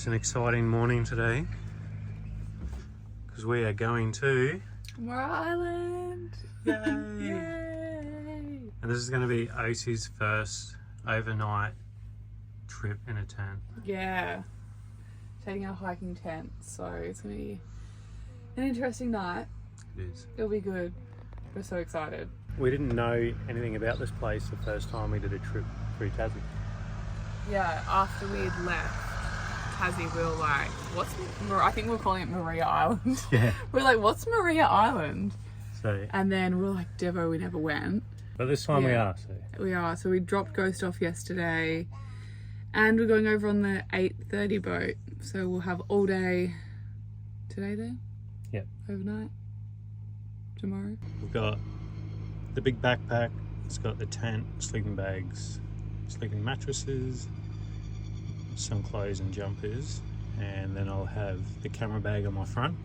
It's an exciting morning today because we are going to Murray Island. Yay! Yay! And this is going to be Osie's first overnight trip in a tent. Yeah, taking our hiking tent, so it's gonna be an interesting night. It is. It'll be good. We're so excited. We didn't know anything about this place the first time we did a trip through Tassie. Yeah, after we had left Tassie, we were like, I think we were calling it Maria Island. Yeah. We were like, what's Maria Island? So, And then we were like, Devo, we never went. but this time we Yeah. are. So We are. So we dropped Ghost off yesterday and we're going over on the 8:30 boat. So we'll have all day today there? Yep. Overnight? Tomorrow? we've got the big backpack. It's got the tent, sleeping bags, sleeping mattresses, some clothes and jumpers, and then I'll have the camera bag on my front.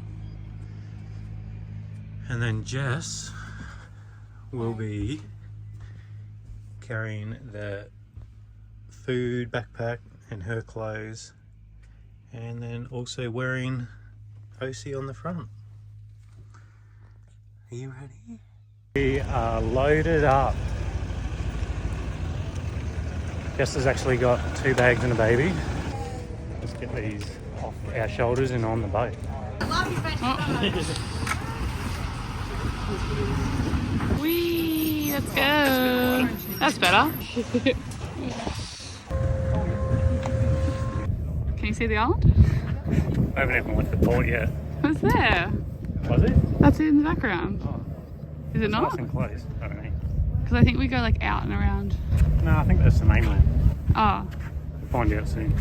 And then Jess will be carrying the food backpack and her clothes, and then also wearing Osie on the front. Are you ready? We are loaded up. Jess has actually got 2 bags and a baby. Let's get these off our shoulders and on the boat. Whee! Let's go! That's better. Can you see the island? I haven't even left the port yet. What's there? Was it? That's it in the background. Oh, Is it nice not? and close. I don't know. Because I think we go like out and around. No, I think that's the mainland. Oh. We'll find out soon.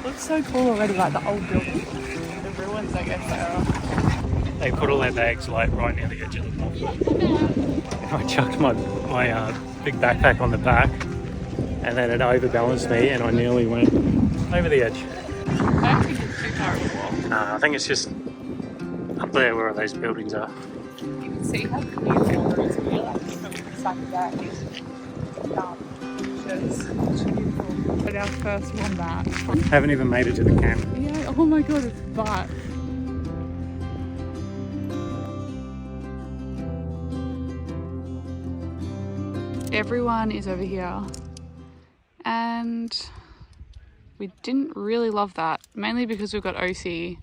Looks so cool already, like the old buildings. The ruins, I guess they are. They put all their bags like right near the edge of the port. I chucked my big backpack on the back, and then it overbalanced me, and I nearly went over the edge. I don't think it's too far before. I think it's just up there where those buildings are. You can see how clear the roads are, like from the side of that. It's beautiful. But our first wombat. Haven't even made it to the camp. Yeah, oh my god, it's butt. Everyone is over here. And we didn't really love that. Mainly because we've got Osie.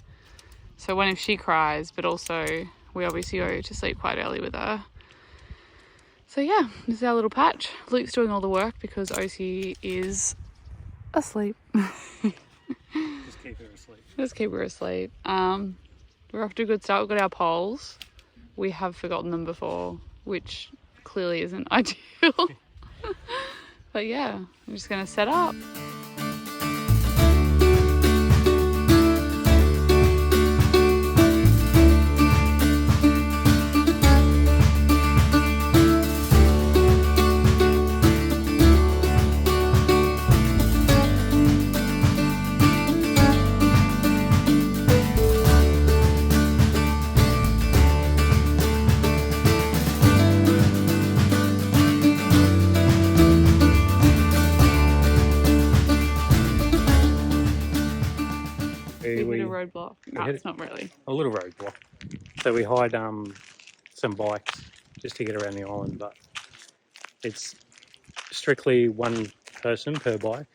So when if she cries, but also we obviously go to sleep quite early with her. So yeah, this is our little patch. Luke's doing all the work because Osie is asleep. Just keep her asleep. Let's keep her asleep. We're off to a good start. We've got our poles. We have forgotten them before, which clearly isn't ideal. But yeah, I'm just gonna set up. We hit a roadblock. No, hit it's not really. A little roadblock. So we hired some bikes just to get around the island, but it's strictly one person per bike.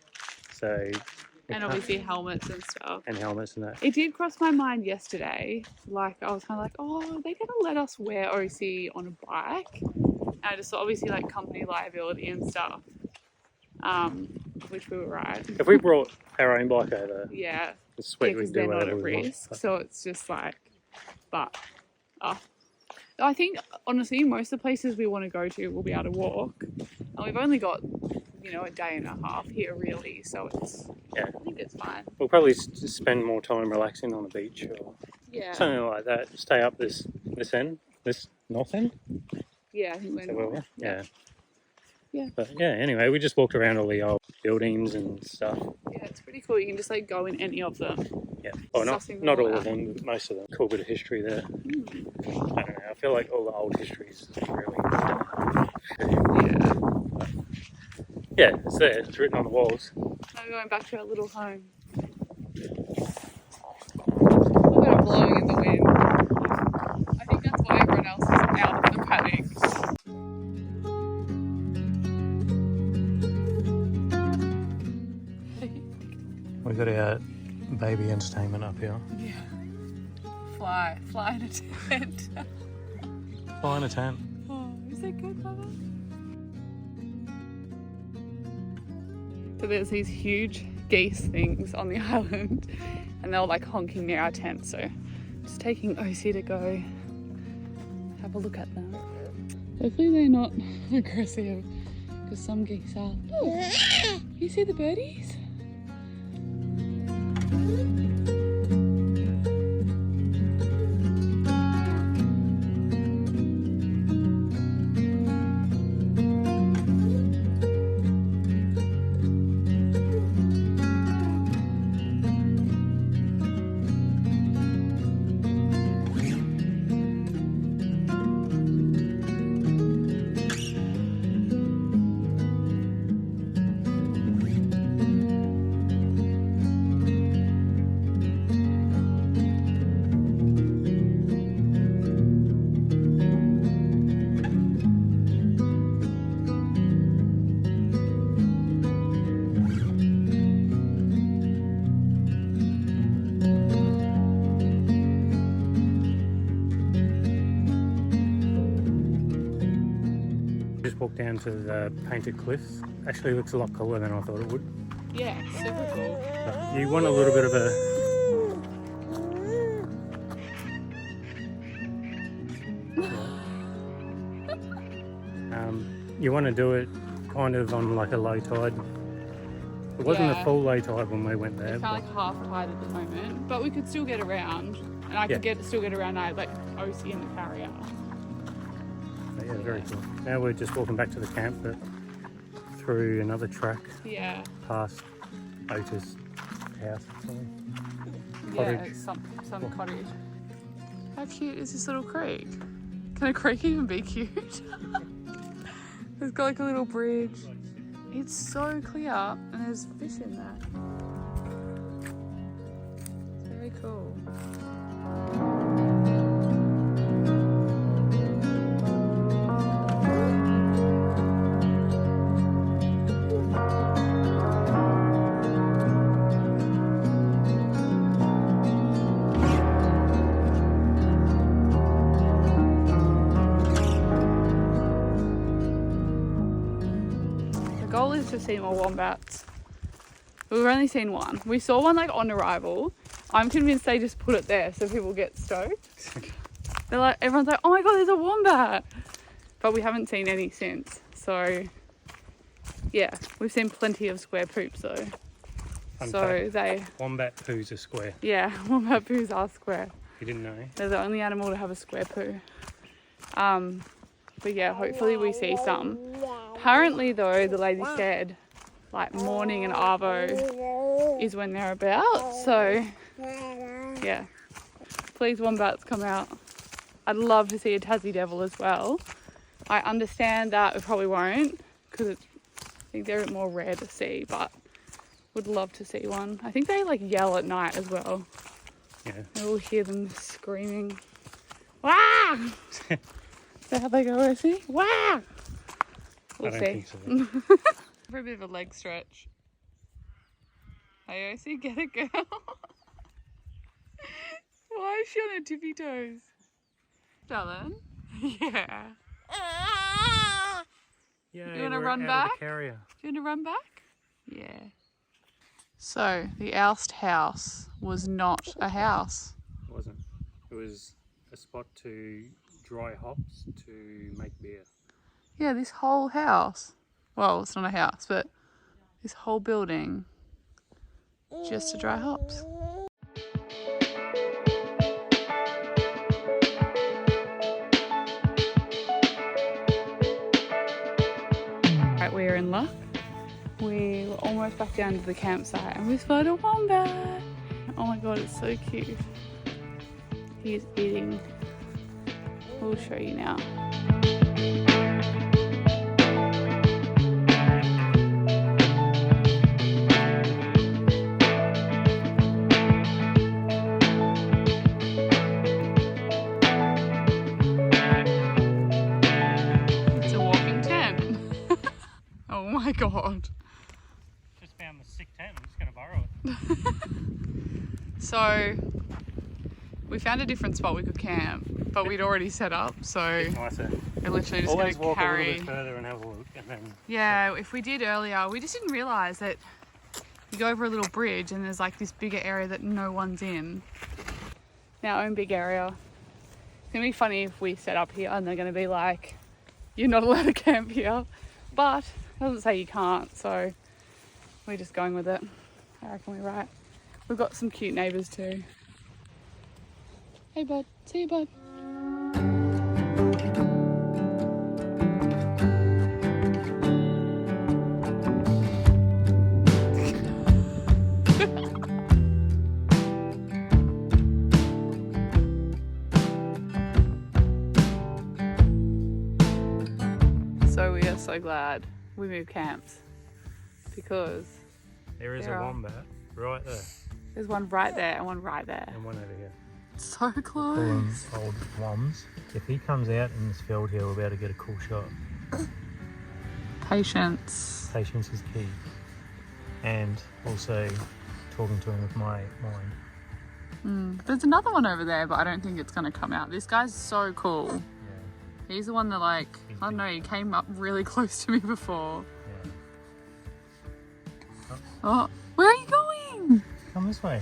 So And obviously helmets and stuff. and helmets and that. It did cross my mind yesterday. Like, I was kind of like, oh, are they going to let us wear OC on a bike? And I just thought, obviously, like, company liability and stuff. Which we were right. If we brought our own bike over, Yeah. it's sweet. Because we they're do not whatever at we want. risk. So it's just like, but, oh, I think, honestly, most of the places we want to go to will be able to walk. And we've only got, a day and a half here, really. So I think it's fine. We'll probably spend more time relaxing on the beach or something like that. Stay up this end, this north end. Yeah, I think we're north. Yeah. Yeah. But anyway, we just walked around all the old buildings and stuff. Yeah, it's pretty cool. You can just go in any of them. Yeah. Well, not all of them, but most of them. Cool bit of history there. I don't know. I feel like all the old history is really yeah, it's there. It's written on the walls. Now we're going back to our little home. Look at it blowing in the wind. I think that's why everyone else is out of the paddock. We've got our baby entertainment up here. Yeah. Fly in a tent. Fly in a tent. Oh, is that good, Mother? So there's these huge geese things on the island and they're honking near our tent. So just taking OC to go have a look at them. Hopefully they're not aggressive because some geese are. Oh, you see the birdies? Walked down to the painted cliffs. Actually looks a lot cooler than I thought it would. Yeah, super cool. But you want a little bit of a you want to do it kind of on a low tide. It wasn't a full low tide when we went there. It's kind of half tide at the moment, but we could still get around, and I could still get around. OC in the carrier. Yeah, very cool. Now we're just walking back to the camp, but through another track. Yeah. Past Otis' house or something. Yeah, some cottage. How cute is this little creek? Can a creek even be cute? It's got a little bridge. It's so clear, and there's fish in there. It's very cool. Goal is to see more wombats. We've only seen one. We saw one on arrival. I'm convinced they just put it there so people get stoked. They're everyone's oh my god, there's a wombat. But we haven't seen any since. So yeah, we've seen plenty of square poops though. Wombat poos are square. Yeah, wombat poos are square. You didn't know? They're the only animal to have a square poo. But yeah, hopefully we see some. Apparently though, the lady said morning and arvo is when they're about. So yeah, please wombats come out. I'd love to see a Tassie devil as well. I understand that we probably won't because I think they're more rare to see, but would love to see one. I think they yell at night as well. Yeah. We'll hear them screaming. Wah! Is that how they go, Essie? Wah! We'll see. Think so. For a bit of a leg stretch. Hey, Essie, get it, girl. Why is she on her tippy toes? Darling? Yeah. Yeah, You want to run back? Do you want to run back? Yeah. So, the oust house was not a house. It wasn't. It was a spot to dry hops to make beer. Yeah, this whole house. Well, it's not a house, but this whole building just to dry hops. Right, we're in luck. We were almost back down to the campsite and we spotted a wombat. Oh my god, it's so cute. He's eating. We'll show you now. It's a walking tent. Oh my god. Just found the sick tent, I'm just going to borrow it. So we found a different spot we could camp, but we'd already set up, so Nicer. we're literally just Always going walk to a little carry. bit further and have a look. And then Yeah, if we did earlier, we just didn't realise that you go over a little bridge and there's like this bigger area that no one's in. Our own big area. It's going to be funny if we set up here and they're going to be like, you're not allowed to camp here. But it doesn't say you can't, so we're just going with it. I reckon we're right. We've got some cute neighbours too. Hey bud, see you bud. So we are so glad we moved camps because there is there a are- wombat right there there's one right there and one right there. and one over here. So Call him close. old Woms. If he comes out in this field here, we'll be able to get a cool shot. Patience. Patience is key. And also talking to him with my mind. There's another one over there, but I don't think it's going to come out. This guy's so cool. Yeah, He's the one that like, I don't know, he came up really close to me before. yeah. Oh, where are you going? Come this way.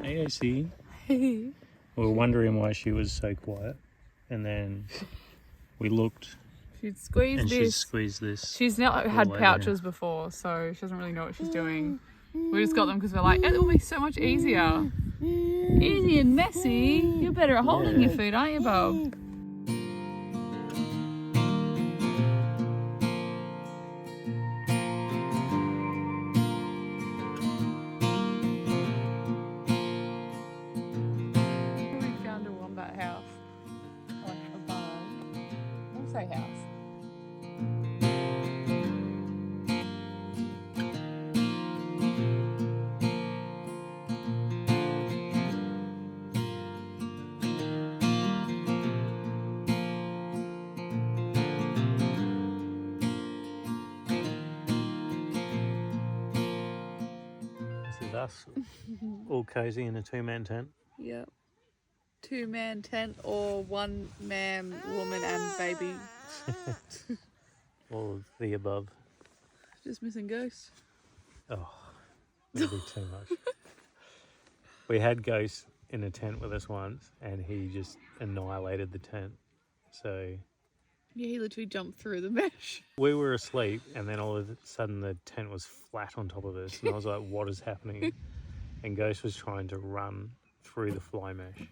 AOC. We were wondering why she was so quiet, and then we looked She'd squeeze and she this. squeezed this. She's not had over pouches before, so she doesn't really know what she's doing. We just got them because we're like, it will be so much easier. Easy and messy. You're better at holding your food, aren't you, Bob? We found a wombat house. Like a barn. We'll say house. This is us, all cozy in a two-man tent. Yep. 2-man tent or 1-man woman and baby. All of the above. Just missing Ghost. Oh, that'd be too much. We had Ghost in a tent with us once, and he just annihilated the tent. So Yeah, he literally jumped through the mesh. we were asleep, and then all of a sudden the tent was flat on top of us, and I was like, "What is happening?" And Ghost was trying to run through the fly mesh.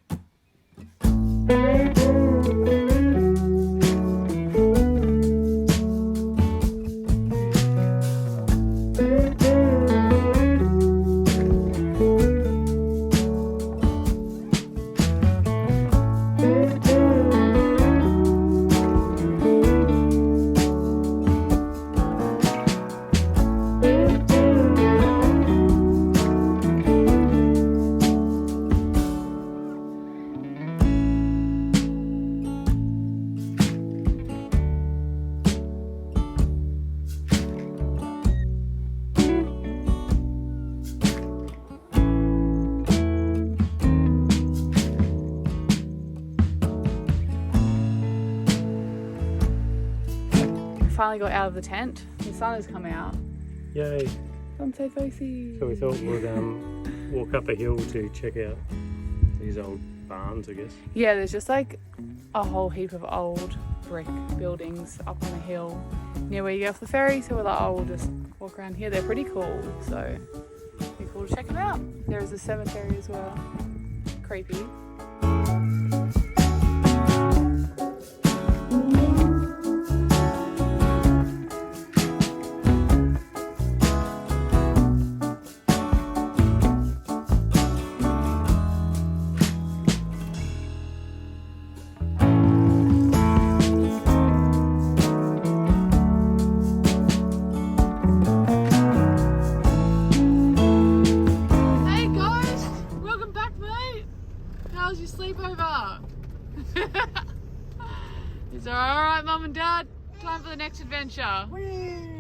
finally got out of the tent. The sun has come out. Yay. I'm so cozy. So we thought we'd walk up a hill to check out these old barns, I guess. Yeah, there's just like a whole heap of old brick buildings up on the hill near where you get off the ferry. So we're like, oh, we'll just walk around here. They're pretty cool. So it'd be cool to check them out. There is a cemetery as well. Creepy. How's your sleepover? Is it alright, Mum and Dad? Time for the next adventure. Whee!